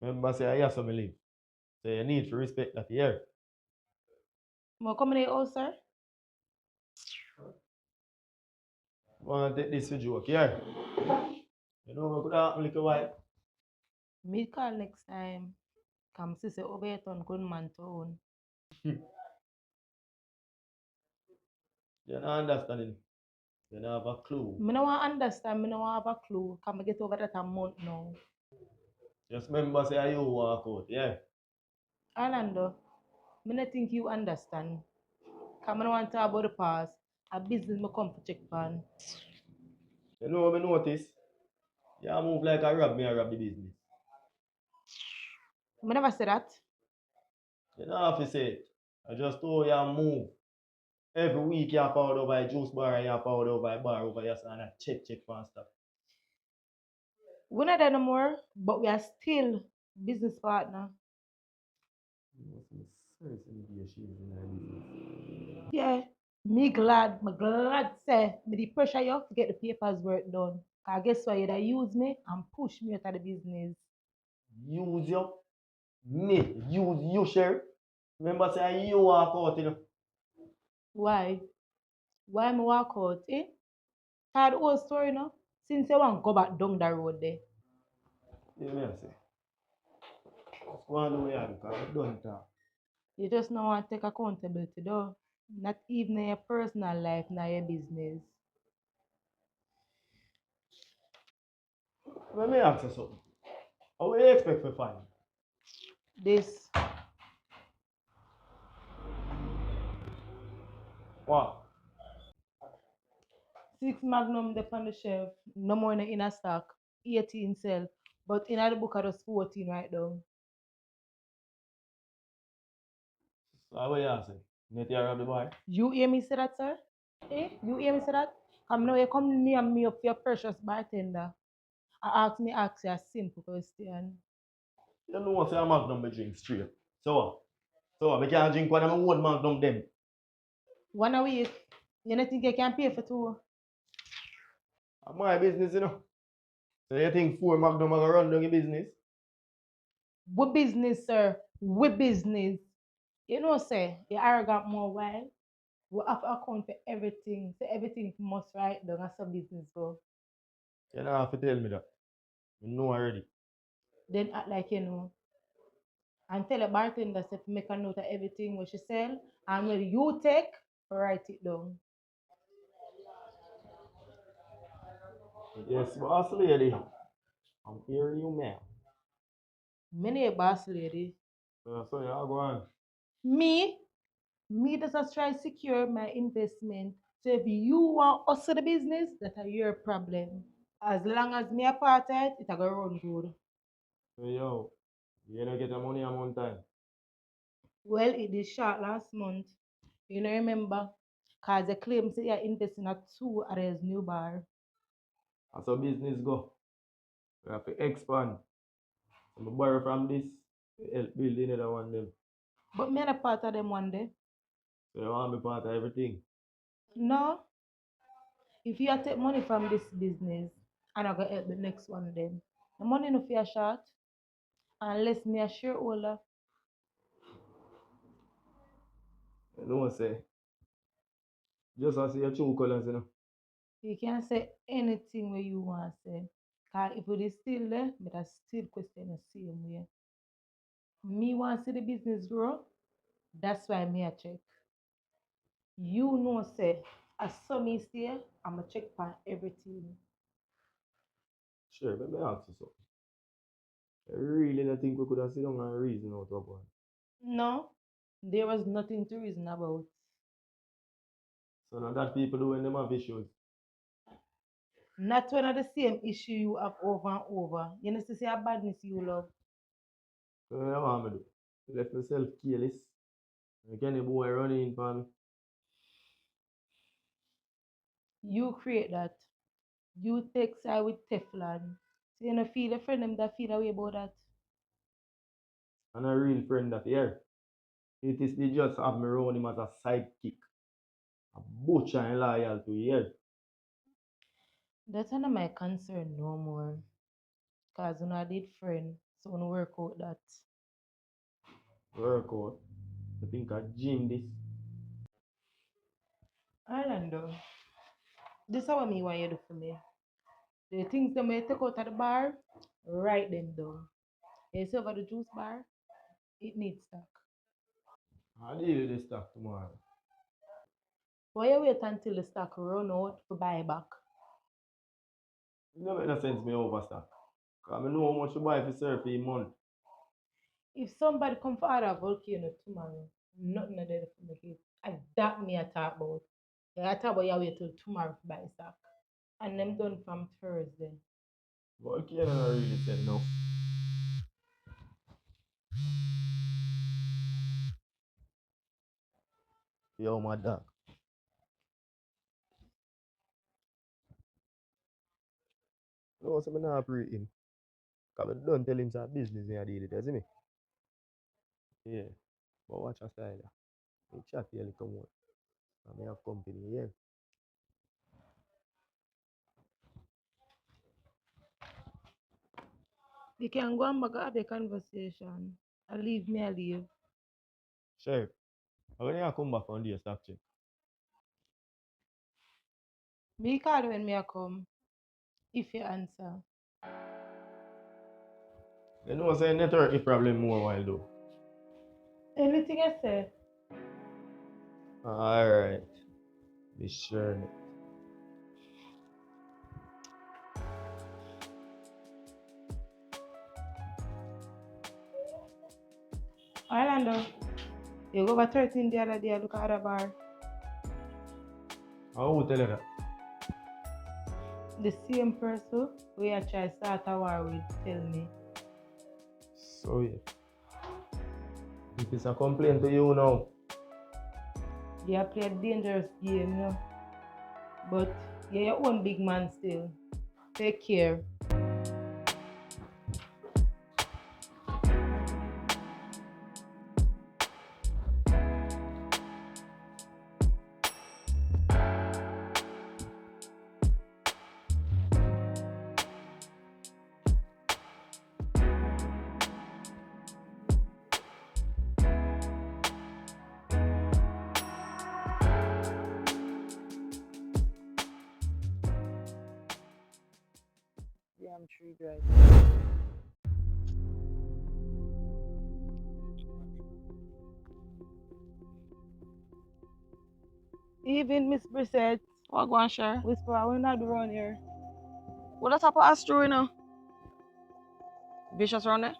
Remember, say I have some live. So you need to respect that here. More coming in house, sir? Want to take this for joke here. You know what could happen, little while? Me call next time. Come see say over here on good man town. You don't understand. You don't have a clue. Me no want understand, me no want have a clue. Come get over that a month now. Just remember, say you walk out, yeah? Orlando, me no think you understand. Come no want to talk about the past. A business me come to check on. You know what I notice? You move like a rob me, I rob the business. Me never say that. You don't have to say it. I just told you move. Every week you powered over a juice bar and you powered over a bar over here and I check for stuff. We're not there no more, but we are still business partner. Yeah, me glad say me the pressure you have to get the papers work done. Cause guess why you use me and push me out of the business. Use you, me, use you, share. Remember, say you walk out, you know. Why? Why me walk out? Eh? Tired the whole story no? Since you want go back down the road there. You know what I say? Just go on the way out because I done talk. You just don't want to take accountability though. Not even in your personal life, not your business. Let me ask you something. How do you expect to find? This What? 6 Magnum there on the shelf, no more in a stock, 18 sell. But in the book I just 14 right now. So how you asking? Net you rob the boy? You hear me say that, sir? Eh? You hear me say that? Come now, you come near me up for your precious bartender. I ask you a simple question. You know what say a magnum me drink straight. So what? So what? I can't drink one of my own magnum them. One a week, you don't think you can pay for two? That's my business, you know. So you think 4 magnum are gonna run down your business? We business, sir. We business. You know, say, you arrogant more while. We have to account for everything. So everything must write down as a business go. You don't have to tell me that. You know already. Then act like you know. And tell the bartender to make a note of everything what she sell. And when you take, write it down. Yes, boss lady. I'm hearing you, man. Many a boss lady. So you go on. Me, me just try secure my investment. So if you want us to the business, that are your problem. As long as me a part of it, it a go run good. So yo, you don't get the money on one time. Well, it is short last month. You know, remember? Cause the claim say you're investing at two others new bar. As a business go. We have to expand. So I borrow from this to help build another one them. But me a part of them one day. So you want me part of everything. No, if you take money from this business, and I go help the next one then. The money no fear short. Unless me a shareholder. You know say. Just as your true colors, you know. You can say anything where you want to say. Cause if it is still there, but I still question the same way. Me want to see the business grow. That's why me a check. You know say as some is here, I'ma check for everything. Sure, let me ask you something. I really don't think we could have sit down and reason out of one. No, there was nothing to reason about. So now that people do when them have issues. Not one of the same issue you have over and over. You know, to say a badness you love. So what you want me do? Left myself careless. And can the boy running in for me? You create that. You take side with Teflon. So you know feel a friend them that feel away about that. And a real friend that here. It is they just have me around him as a sidekick. A butcher and loyal to here. That's not my concern no more. Cause when I did friend, So we work out that. Workout. I think I gym this. Orlando, this is what me want you to do for me. The things that may take out of the bar, write them down. You see over the juice bar, it needs stock. I'll deal with this stuff tomorrow. Why you wait until the stock run out to buy back? It don't make no sense me overstock. Because I know how much you buy for serve for a month. If somebody come for other volcano tomorrow, nothing of that for make it. And that me I talk about. Yeah, I talk about you wait till tomorrow to buy stock. And them done from Thursday. Volcano not really said no. Yo, my dog. No, so I not operate him. Because I don't tell him some business me I deal with it, you see me? Yeah. But watch your style. Me chat here a little more. I may have company here. You can go and back have a conversation. I leave me, I leave. Sheriff, when you come back on the stock check? Me call when me I come. If you answer. You know, say network the problem more while though. Anything I say. Alright. Be sure. Orlando, you go over 13 the other day, look at the bar. I will tell you that. The same person we I try start a war with tell me. So yeah. If it's a complaint to you now, You play a dangerous game, you know. But you're your own big man still. Take care. Damn tree guys. Even Miss Brissett, What go on, sure? whisper, we're not around here. What the type of astro, you know? Vicious around there?